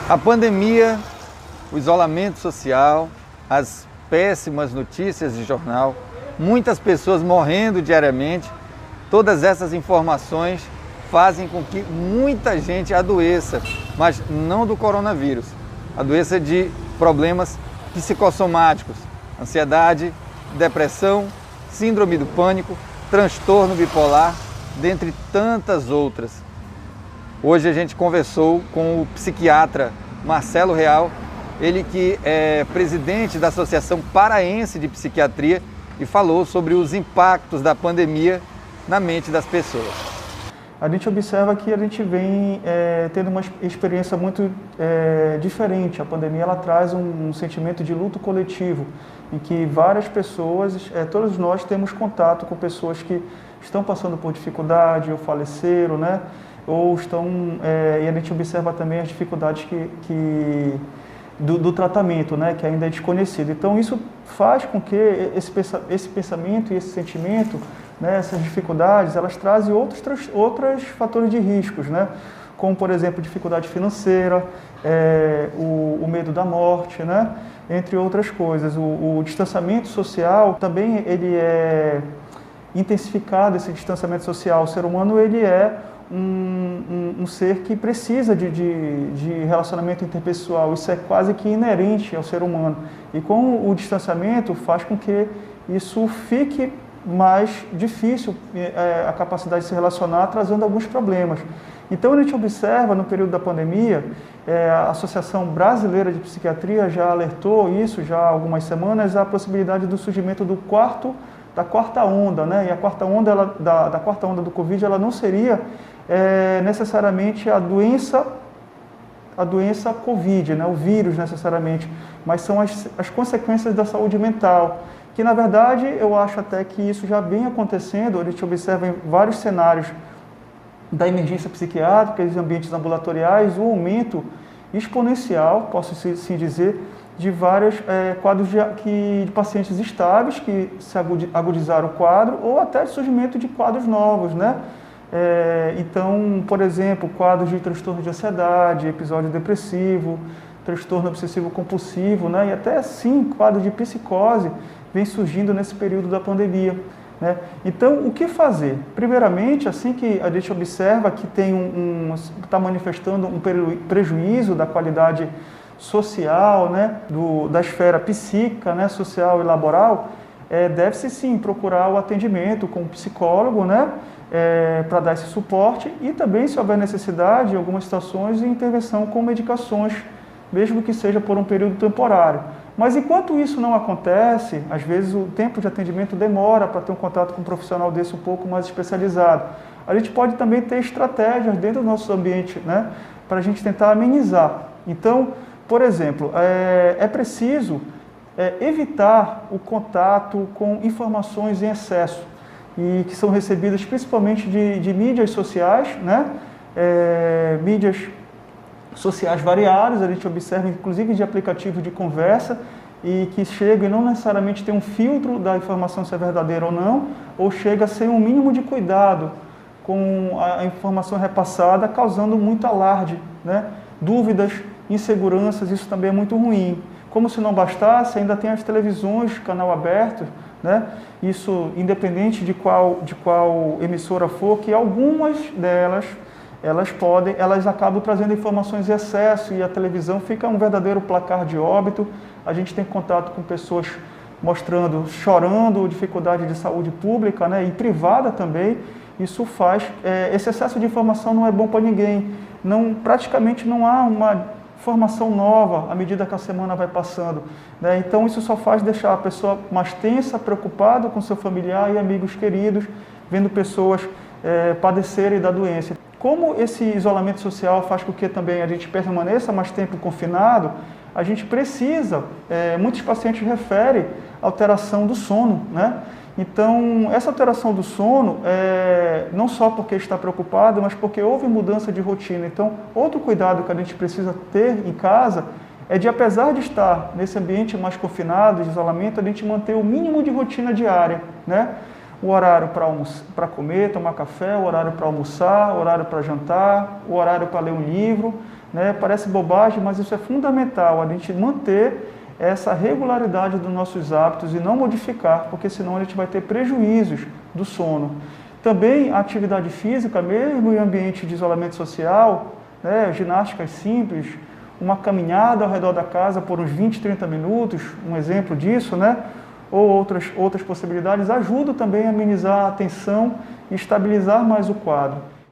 A pandemia, o isolamento social, as péssimas notícias de jornal, muitas pessoas morrendo diariamente, todas essas informações fazem com que muita gente adoeça, mas não do coronavírus, adoeça de problemas psicossomáticos, ansiedade, depressão, síndrome do pânico, transtorno bipolar, dentre tantas outras. Hoje a gente conversou com o psiquiatra Marcelo Real, ele que é presidente da Associação Paraense de Psiquiatria e falou sobre os impactos da pandemia na mente das pessoas. A gente observa que a gente vem tendo uma experiência muito diferente. A pandemia ela traz um sentimento de luto coletivo, em que várias pessoas, todos nós temos contato com pessoas que estão passando por dificuldade ou faleceram, né? Ou estão, e a gente observa também as dificuldades do tratamento, né, que ainda é desconhecido. Então isso faz com que esse pensamento e esse sentimento, né, essas dificuldades, elas trazem outros fatores de riscos, né, como por exemplo dificuldade financeira, o medo da morte, né, entre outras coisas. O distanciamento social também ele é intensificado, esse distanciamento social. O ser humano ele é um ser que precisa de relacionamento interpessoal, isso é quase que inerente ao ser humano. E com o distanciamento faz com que isso fique mais difícil, a capacidade de se relacionar, trazendo alguns problemas. Então a gente observa no período da pandemia, a Associação Brasileira de Psiquiatria já alertou isso já há algumas semanas, a possibilidade do surgimento da quarta onda, né? E a quarta onda da quarta onda do Covid, ela não seria necessariamente a doença Covid, né? O vírus necessariamente, mas são as consequências da saúde mental, que na verdade eu acho até que isso já vem acontecendo. A gente observa em vários cenários da emergência psiquiátrica, dos ambientes ambulatoriais, o aumento exponencial, posso sim dizer, de vários quadros de pacientes estáveis que se agudizaram o quadro, ou até surgimento de quadros novos, né? Então, por exemplo, quadros de transtorno de ansiedade, episódio depressivo, transtorno obsessivo compulsivo, né? E até sim quadro de psicose vem surgindo nesse período da pandemia, né? Então, o que fazer? Primeiramente, assim que a gente observa que está manifestando um prejuízo da qualidade social, né, da esfera psíquica, né, social e laboral, deve-se sim procurar o atendimento com um psicólogo, né, para dar esse suporte, e também, se houver necessidade, em algumas situações, de intervenção com medicações, mesmo que seja por um período temporário. Mas enquanto isso não acontece, às vezes o tempo de atendimento demora para ter um contato com um profissional desse um pouco mais especializado. A gente pode também ter estratégias dentro do nosso ambiente, né, para a gente tentar amenizar. Então, por exemplo, é preciso evitar o contato com informações em excesso e que são recebidas principalmente de mídias sociais, né? Mídias sociais variadas, a gente observa inclusive de aplicativos de conversa e que chegam e não necessariamente tem um filtro da informação se é verdadeira ou não, ou chega sem um mínimo de cuidado com a informação repassada, causando muito alarde, né? Dúvidas, inseguranças, isso também é muito ruim. Como se não bastasse, ainda tem as televisões, canal aberto, né? Isso independente de qual emissora for, que algumas delas, elas acabam trazendo informações em excesso e a televisão fica um verdadeiro placar de óbito. A gente tem contato com pessoas chorando, dificuldade de saúde pública, né? E privada também. Isso faz, esse excesso de informação não é bom para ninguém. Praticamente não há uma informação nova à medida que a semana vai passando, né? Então isso só faz deixar a pessoa mais tensa, preocupada com seu familiar e amigos queridos, vendo pessoas padecerem da doença. Como esse isolamento social faz com que também a gente permaneça mais tempo confinado, a gente precisa, muitos pacientes referem alteração do sono, né? Então, essa alteração do sono, não só porque está preocupado, mas porque houve mudança de rotina. Então, outro cuidado que a gente precisa ter em casa é de, apesar de estar nesse ambiente mais confinado, de isolamento, a gente manter o mínimo de rotina diária, né? O horário para comer, tomar café, o horário para almoçar, o horário para jantar, o horário para ler um livro, né? Parece bobagem, mas isso é fundamental, a gente manter essa regularidade dos nossos hábitos e não modificar, porque senão a gente vai ter prejuízos do sono. Também a atividade física, mesmo em ambiente de isolamento social, né? Ginásticas simples, uma caminhada ao redor da casa por uns 20, 30 minutos, um exemplo disso, né? Ou outras possibilidades, ajudam também a amenizar a tensão e estabilizar mais o quadro.